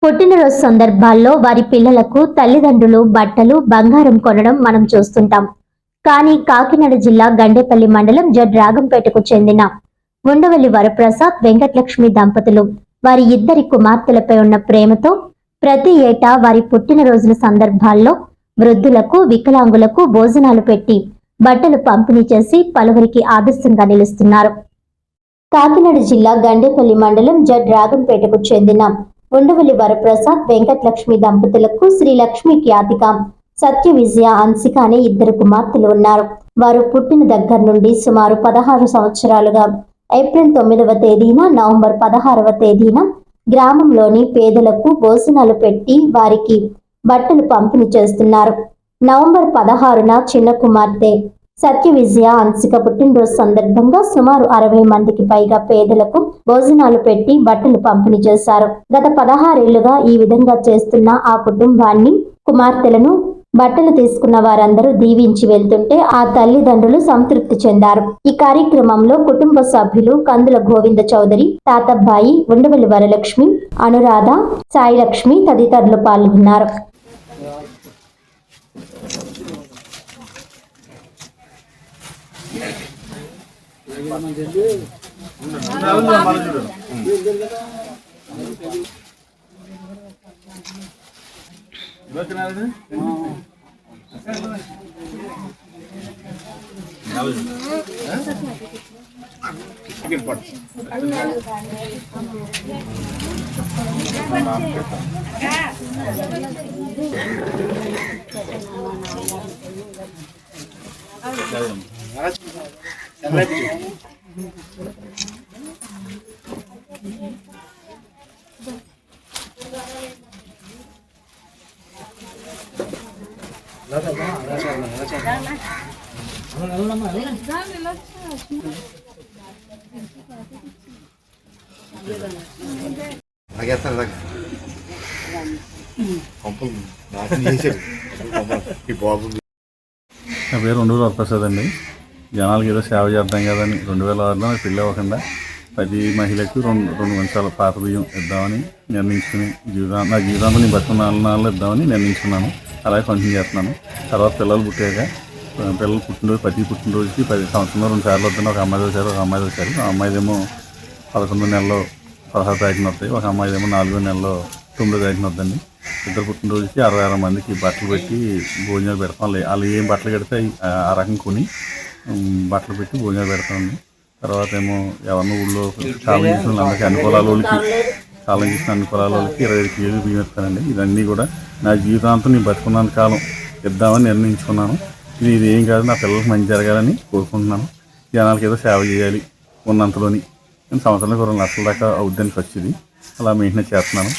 పుట్టినరోజు సందర్భాల్లో వారి పిల్లలకు తల్లిదండ్రులు బట్టలు బంగారం కొనడం మనం చూస్తుంటాం. కానీ కాకినాడ జిల్లా గండేపల్లి మండలం రాగంపేటకు చెందిన ఉండవల్లి వరప్రసాద్ వెంకటలక్ష్మి దంపతులు వారి ఇద్దరి కుమార్తెలపై ఉన్న ప్రేమతో ప్రతి ఏటా వారి పుట్టినరోజుల సందర్భాల్లో వృద్ధులకు వికలాంగులకు భోజనాలు పెట్టి బట్టలు పంపిణీ చేసి పలువురికి ఆదర్శంగా నిలుస్తున్నారు. కాకినాడ జిల్లా గండేపల్లి మండలం రాగంపేటకు చెందిన ఉండవల్లి వరప్రసాద్ వెంకటలక్ష్మి దంపతులకు శ్రీ లక్ష్మి ఖ్యాతిక సత్య విజయ అంశిక అనే ఇద్దరు కుమార్తెలు ఉన్నారు. వారు పుట్టిన దగ్గర నుండి సుమారు 16 సంవత్సరాలుగా ఏప్రిల్ 9వ తేదీన నవంబర్ 16వ తేదీన గ్రామంలోని పేదలకు భోజనాలు పెట్టి వారికి బట్టలు పంపిణీ చేస్తున్నారు. నవంబర్ 16న చిన్న కుమార్తె సత్య విజయ అంశిక పుట్టినరోజు సందర్భంగా సుమారు 60 మందికి పైగా పేదలకు భోజనాలు పెట్టి బట్టలు పంపిణీ చేశారు. గత 16 ఏళ్లుగా ఈ విధంగా చేస్తున్న ఆ కుటుంబాన్ని కుమార్తెలను బట్టలు తీసుకున్న వారందరూ దీవించి వెళ్తుంటే ఆ తల్లిదండ్రులు సంతృప్తి చెందారు. ఈ కార్యక్రమంలో కుటుంబ సభ్యులు కందుల గోవింద చౌదరి, తాతబ్బాయి, ఉండవల్లి వరలక్ష్మి, అనురాధ, సాయిలక్ష్మి తదితరులు పాల్గొన్నారు. నా పేరు ఉండవల్లి వరప్రసాద్ అండి. జనాలకి ఏదో సేవ చేద్దాం కదని 2006లో పెళ్ళి అవ్వకుండా ప్రతి మహిళకు రెండు మంచాల పాత బియ్యం ఇద్దామని నిర్ణయించుకుని నా జీవితాంతం నేను బతుకున్నాళ్ళు ఇద్దామని నిర్ణయించుకున్నాను. అలాగే కంటిన్యూ చేస్తున్నాను. తర్వాత పిల్లలు పుట్టాక పిల్లలు పుట్టినరోజు ప్రతి పుట్టినరోజుకి 10 సంవత్సరంలో 2 సార్లు వద్దాను. ఒక అమ్మాయి వచ్చారు, ఒక అమ్మాయి వచ్చారు. ఆ అమ్మాయిదేమో 11 నెలలో 16 తారీఖున వస్తాయి. ఒక అమ్మాయిదేమో 4 నెలలో 9 తారీఖున వద్దండి. ఇద్దరు పుట్టినరోజుకి 60 మందికి బట్టలు పెట్టి భోజనాలు పెడతాం. వాళ్ళు ఏం బట్టలు కడితే ఆ రకం కొని బట్టలు పెట్టి భోజనాలు పెడతామండి. తర్వాత ఏమో ఎవరిని ఊళ్ళో కాలం చేసిన అందరికీ అన్ని పొలాల వాళ్ళకి కాలం చేసిన అన్ని పొలాల వాళ్ళకి 25 కేజీలు బియ్యం ఇస్తానండి. ఇవన్నీ కూడా నా జీవితాంతం నేను బతుకున్నంత కాలం ఇద్దామని నిర్ణయించుకున్నాను. ఇది ఏం కాదు, నా పిల్లలకు మంచి జరగాలని కోరుకుంటున్నాను. జనాలకి ఏదో సేవ చేయాలి ఉన్నంతలోని. నేను సంవత్సరానికి 2 లక్షల దాకా అవుద్దని ఖర్చుది. అలా మెయింటెనెన్స్ చేస్తున్నాను.